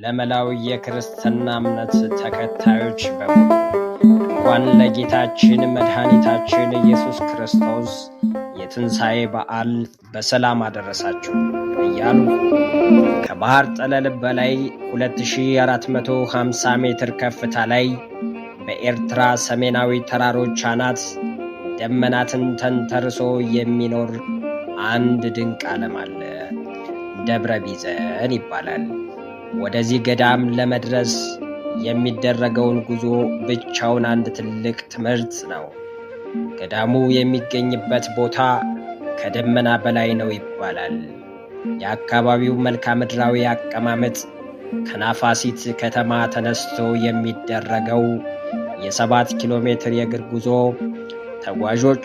ለመላው የክርስትና እምነት ተከታዮች በሙሉ እንኳን ለጌታችን መድኃኒታችን ኢየሱስ ክርስቶስ የትንሣኤ በዓል በሰላም አደረሳችሁ እያሉ ከባህር ጠለል በላይ 2450 ሜትር ከፍታ ላይ በኤርትራ ሰሜናዊ ተራሮች አናት ደመናትን ተንተርሶ የሚኖር አንድ ድንቅ ዓለም አለ። ደብረ ቢዘን ይባላል። ወደዚህ ገዳም ለመድረስ የሚደረገውን ጉዞ ብቻውን አንድ ትልቅ ትምህርት ነው። ገዳሙ የሚገኝበት ቦታ ከደመና በላይ ነው ይባላል። የአካባቢው መልክዓ ምድራዊ አቀማመጥ ከናፋሲት ከተማ ተነስቶ የሚደረገው የ7 ኪሎ ሜትር የእግር ጉዞ ተጓዦች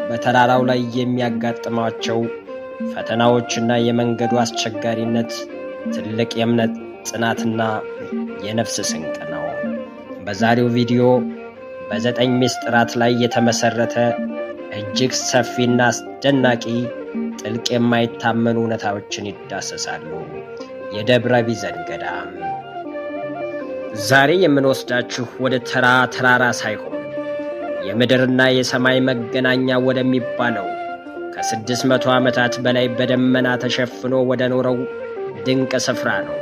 በተራራው ላይ የሚያጋጥሟቸው ፈተናዎችና የመንገዱ አስቸጋሪነት ትልቅ የእምነት ጽናትና የነፍስ ስንቅ ነው። በዛሬው ቪዲዮ በ9 ምስጢራት ላይ የተመሰረተ እጅግ ሰፊና አስደናቂ ጥልቅ የማይታመኑ እውነታዎችን ይዳሰሳሉ። የደብረ ቢዘን ገዳም። ዛሬ የምንወስዳችሁ ወደ ተራራ ሳይሆን የምድርና የሰማይ መገናኛ ወደሚባለው ከ600 ዓመታት በላይ በደመና ተሸፍኖ ወደ ኖረው ድንቅ ስፍራ ነው።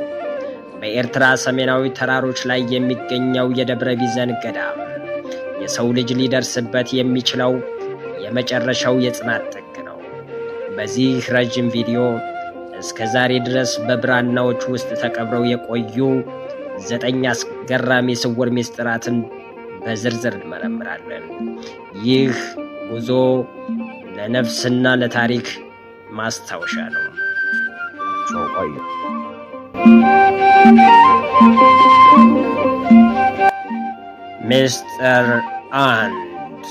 በኤርትራ ሰሜናዊ ተራሮች ላይ የሚገኘው የደብረ ቢዘን ገዳም የሰው ልጅ ሊደርስበት የሚችለው የመጨረሻው የጽናት ጥግ ነው። በዚህ ረጅም ቪዲዮ እስከ ዛሬ ድረስ በብራናዎች ውስጥ ተቀብረው የቆዩ 9 አስገራሚ ስውር ምስጢራትን በዝርዝር እንመረምራለን። ይህ ጉዞ ለነፍስና ለታሪክ ማስታወሻ ነው። ቆዩ። ምስጢር 1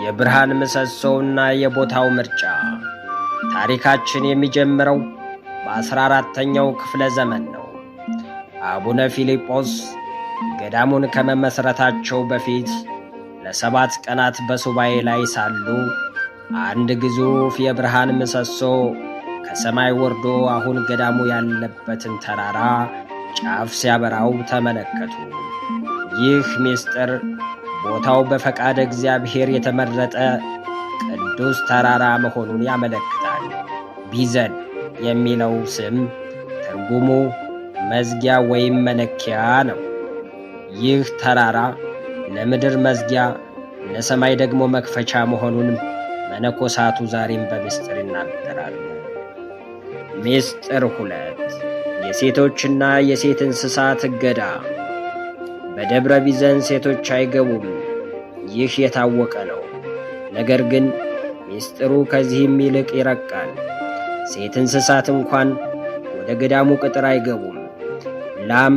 የብርሃን ምሰሶውና የቦታው ምርጫ። ታሪካችን የሚጀምረው በ14ኛው ክፍለ ዘመን ነው። አቡነ ፊልጶስ ገዳሙን ከመመስረታቸው በፊት ለ7 ቀናት በሱባኤ ላይ ሳሉ አንድ ግዙፍ የብርሃን ምሰሶ ከሰማይ ወርዶ አሁን ገዳሙ ያለበትን ተራራ ጫፍ ሲያበራው ተመለከቱ። ይህ ምስጢር ቦታው በፈቃደ እግዚአብሔር የተመረጠ ቅዱስ ተራራ መሆኑን ያመለክታል። ቢዘን የሚለው ስም ትርጉሙ መዝጊያ ወይም መለኪያ ነው። ይህ ተራራ ለምድር መዝጊያ፣ ለሰማይ ደግሞ መክፈቻ መሆኑን መነኮሳቱ ዛሬም በምስጢር ይናገራሉ። ምስጢር 2 የሴቶችና የሴት እንስሳት እገዳ። በደብረ ቢዘን ሴቶች አይገቡም። ይህ የታወቀ ነው። ነገር ግን ምስጢሩ ከዚህም ይልቅ ይረቃል። ሴት እንስሳት እንኳን ወደ ገዳሙ ቅጥር አይገቡም። ላም፣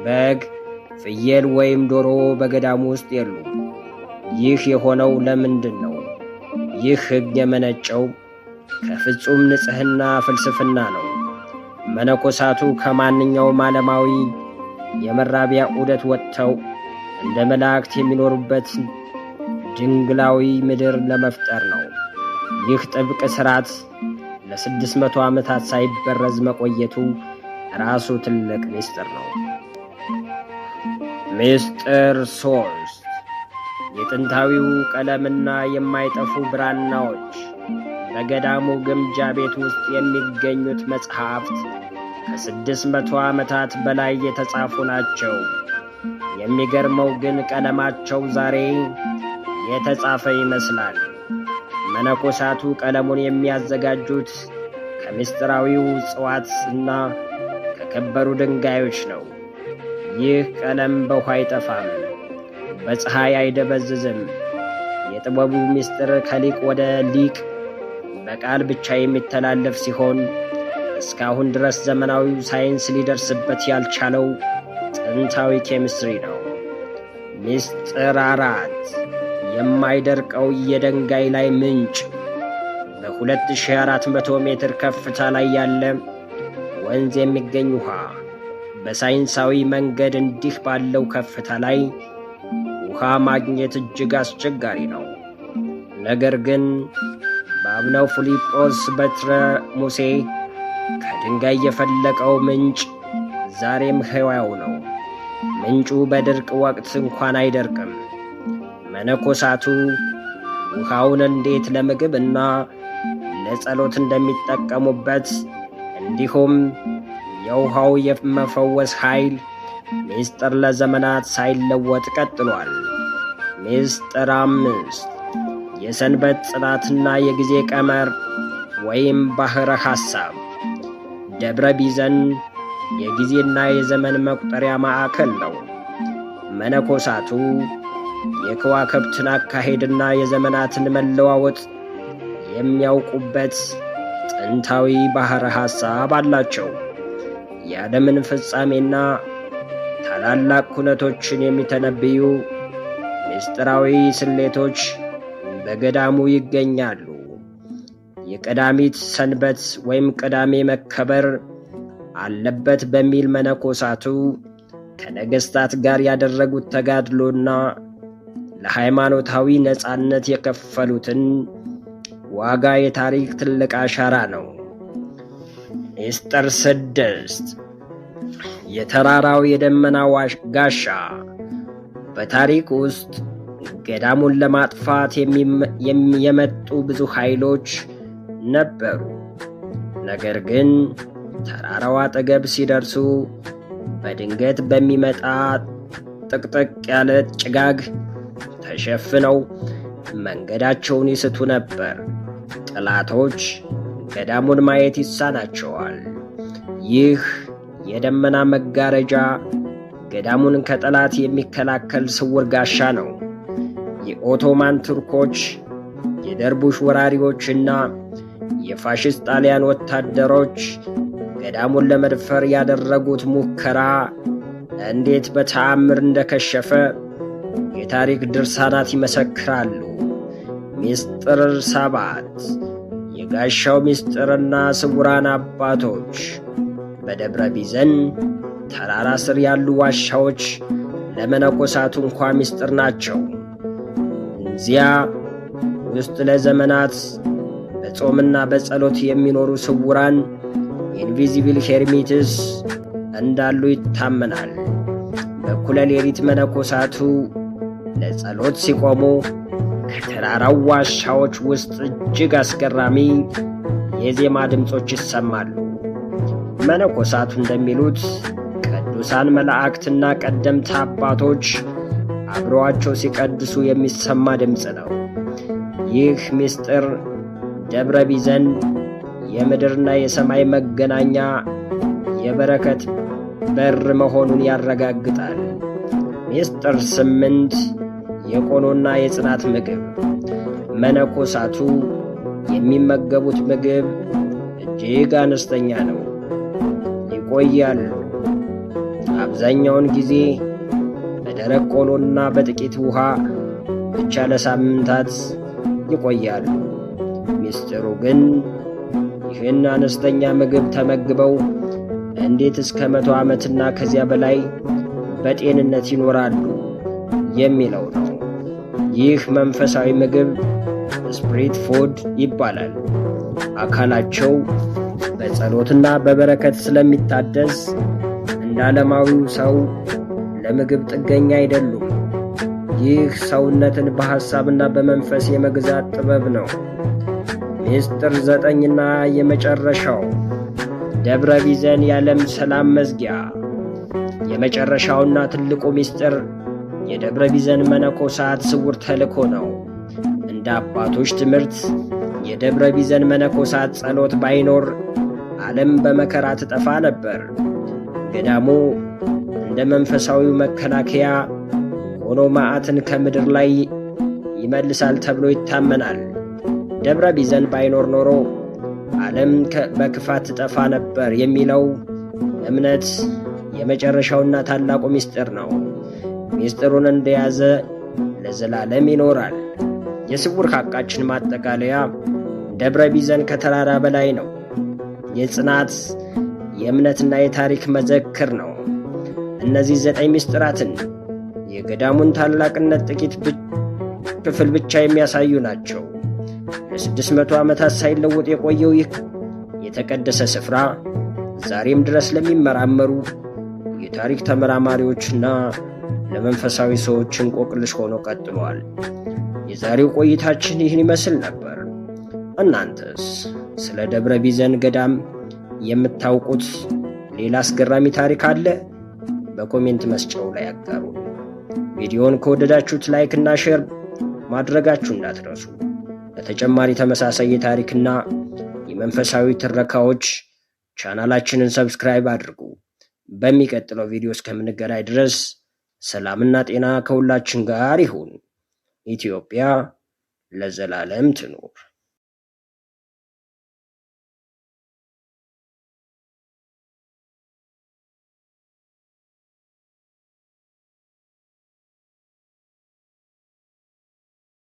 በግ፣ ፍየል ወይም ዶሮ በገዳሙ ውስጥ የሉም። ይህ የሆነው ለምንድን ነው? ይህ ሕግ የመነጨው ከፍጹም ንጽሕና ፍልስፍና ነው። መነኮሳቱ ከማንኛውም ዓለማዊ የመራቢያ ዑደት ወጥተው እንደ መላእክት የሚኖሩበት ድንግላዊ ምድር ለመፍጠር ነው። ይህ ጥብቅ ሥርዓት ለ600 ዓመታት ሳይበረዝ መቆየቱ ራሱ ትልቅ ምስጢር ነው። ምስጢር 3 የጥንታዊው ቀለምና የማይጠፉ ብራናዎች። በገዳሙ ግምጃ ቤት ውስጥ የሚገኙት መጽሐፍት ከ600 ዓመታት በላይ የተጻፉ ናቸው። የሚገርመው ግን ቀለማቸው ዛሬ የተጻፈ ይመስላል። መነኮሳቱ ቀለሙን የሚያዘጋጁት ከምስጢራዊው እጽዋት እና ከከበሩ ድንጋዮች ነው። ይህ ቀለም በውኃ አይጠፋም፣ በፀሐይ አይደበዝዝም። የጥበቡ ምስጢር ከሊቅ ወደ ሊቅ በቃል ብቻ የሚተላለፍ ሲሆን እስካሁን ድረስ ዘመናዊው ሳይንስ ሊደርስበት ያልቻለው ጥንታዊ ኬሚስትሪ ነው። ምስጢር 4 የማይደርቀው የድንጋይ ላይ ምንጭ። በ2400 ሜትር ከፍታ ላይ ያለ ወንዝ የሚገኝ ውሃ። በሳይንሳዊ መንገድ እንዲህ ባለው ከፍታ ላይ ውሃ ማግኘት እጅግ አስቸጋሪ ነው። ነገር ግን በአቡነ ፊልጶስ በትረ ሙሴ ከድንጋይ የፈለቀው ምንጭ ዛሬም ሕያው ነው። ምንጩ በድርቅ ወቅት እንኳን አይደርቅም። መነኮሳቱ ውሃውን እንዴት ለምግብና ለጸሎት እንደሚጠቀሙበት እንዲሁም የውሃው የመፈወስ ኃይል ምስጢር ለዘመናት ሳይለወጥ ቀጥሏል። ምስጢር 5 የሰንበት ጽናትና የጊዜ ቀመር ወይም ባሕረ ሐሳብ። ደብረ ቢዘን የጊዜና የዘመን መቁጠሪያ ማዕከል ነው። መነኮሳቱ የከዋክብትን አካሄድና የዘመናትን መለዋወጥ የሚያውቁበት ጥንታዊ ባሕረ ሐሳብ አላቸው። የዓለምን ፍጻሜና ታላላቅ ኩነቶችን የሚተነብዩ ምስጢራዊ ስሌቶች በገዳሙ ይገኛሉ። የቀዳሚት ሰንበት ወይም ቅዳሜ መከበር አለበት በሚል መነኮሳቱ ከነገሥታት ጋር ያደረጉት ተጋድሎና ለሃይማኖታዊ ነጻነት የከፈሉትን ዋጋ የታሪክ ትልቅ አሻራ ነው። ምስጢር 6 የተራራው የደመና ጋሻ። በታሪክ ውስጥ ገዳሙን ለማጥፋት የመጡ ብዙ ኃይሎች ነበሩ። ነገር ግን ተራራው አጠገብ ሲደርሱ በድንገት በሚመጣ ጥቅጥቅ ያለ ጭጋግ ተሸፍነው መንገዳቸውን ይስቱ ነበር። ጠላቶች ገዳሙን ማየት ይሳናቸዋል። ይህ የደመና መጋረጃ ገዳሙን ከጠላት የሚከላከል ስውር ጋሻ ነው። የኦቶማን ቱርኮች፣ የደርቡሽ ወራሪዎችና የፋሽስት ጣሊያን ወታደሮች ገዳሙን ለመድፈር ያደረጉት ሙከራ እንዴት በተአምር እንደከሸፈ የታሪክ ድርሳናት ይመሰክራሉ። ምስጢር 7 የጋሻው ምስጢርና ስውራን አባቶች። በደብረ ቢዘን ተራራ ስር ያሉ ዋሻዎች ለመነኮሳቱ እንኳ ምስጢር ናቸው። እዚያ ውስጥ ለዘመናት በጾምና በጸሎት የሚኖሩ ስውራን ኢንቪዚብል ሄርሚትስ እንዳሉ ይታመናል። በኩለ ሌሊት መነኮሳቱ ለጸሎት ሲቆሙ ከተራራው ዋሻዎች ውስጥ እጅግ አስገራሚ የዜማ ድምፆች ይሰማሉ። መነኮሳቱ እንደሚሉት ቅዱሳን መላእክትና ቀደምት አባቶች አብረዋቸው ሲቀድሱ የሚሰማ ድምፅ ነው። ይህ ምስጢር ደብረ ቢዘን የምድርና የሰማይ መገናኛ የበረከት በር መሆኑን ያረጋግጣል። ምስጢር 8 የቆሎና የጽናት ምግብ። መነኮሳቱ የሚመገቡት ምግብ እጅግ አነስተኛ ነው። ይቆያሉ። አብዛኛውን ጊዜ በደረቅ ቆሎና በጥቂት ውሃ ብቻ ለሳምንታት ይቆያሉ። ምስጢሩ ግን ይህን አነስተኛ ምግብ ተመግበው እንዴት እስከ 100 ዓመትና ከዚያ በላይ በጤንነት ይኖራሉ የሚለው ነው። ይህ መንፈሳዊ ምግብ ስፕሪት ፉድ ይባላል። አካላቸው በጸሎትና በበረከት ስለሚታደስ እንደ ዓለማዊው ሰው ለምግብ ጥገኛ አይደሉም። ይህ ሰውነትን በሐሳብና በመንፈስ የመግዛት ጥበብ ነው። ምስጢር 9ና የመጨረሻው ደብረ ቢዘን የዓለም ሰላም መዝጊያ። የመጨረሻውና ትልቁ ምስጢር የደብረ ቢዘን መነኮሳት ስውር ተልእኮ ነው። እንደ አባቶች ትምህርት የደብረ ቢዘን መነኮሳት ጸሎት ባይኖር ዓለም በመከራ ትጠፋ ነበር። ገዳሙ እንደ መንፈሳዊው መከላከያ ሆኖ መዓትን ከምድር ላይ ይመልሳል ተብሎ ይታመናል። ደብረ ቢዘን ባይኖር ኖሮ ዓለም በክፋት ትጠፋ ነበር የሚለው እምነት የመጨረሻውና ታላቁ ምስጢር ነው። ምስጢሩን እንደያዘ ለዘላለም ይኖራል። የስውር ሐቃችን ማጠቃለያ ደብረ ቢዘን ከተራራ በላይ ነው። የጽናት የእምነትና የታሪክ መዘክር ነው። እነዚህ 9 ምስጢራትን የገዳሙን ታላቅነት ጥቂት ክፍል ብቻ የሚያሳዩ ናቸው። ለ600 ዓመታት ሳይለወጥ የቆየው ይህ የተቀደሰ ስፍራ ዛሬም ድረስ ለሚመራመሩ የታሪክ ተመራማሪዎችና ለመንፈሳዊ ሰዎች እንቆቅልሽ ሆኖ ቀጥሏል። የዛሬው ቆይታችን ይህን ይመስል ነበር። እናንተስ ስለ ደብረ ቢዘን ገዳም የምታውቁት ሌላ አስገራሚ ታሪክ አለ? በኮሜንት መስጫው ላይ አጋሩ። ቪዲዮውን ከወደዳችሁት ላይክ እና ሼር ማድረጋችሁ እንዳትረሱ። ለተጨማሪ ተመሳሳይ የታሪክና የመንፈሳዊ ትረካዎች ቻናላችንን ሰብስክራይብ አድርጉ። በሚቀጥለው ቪዲዮ እስከምንገናኝ ድረስ ሰላምና ጤና ከሁላችን ጋር ይሁን። ኢትዮጵያ ለዘላለም ትኑር።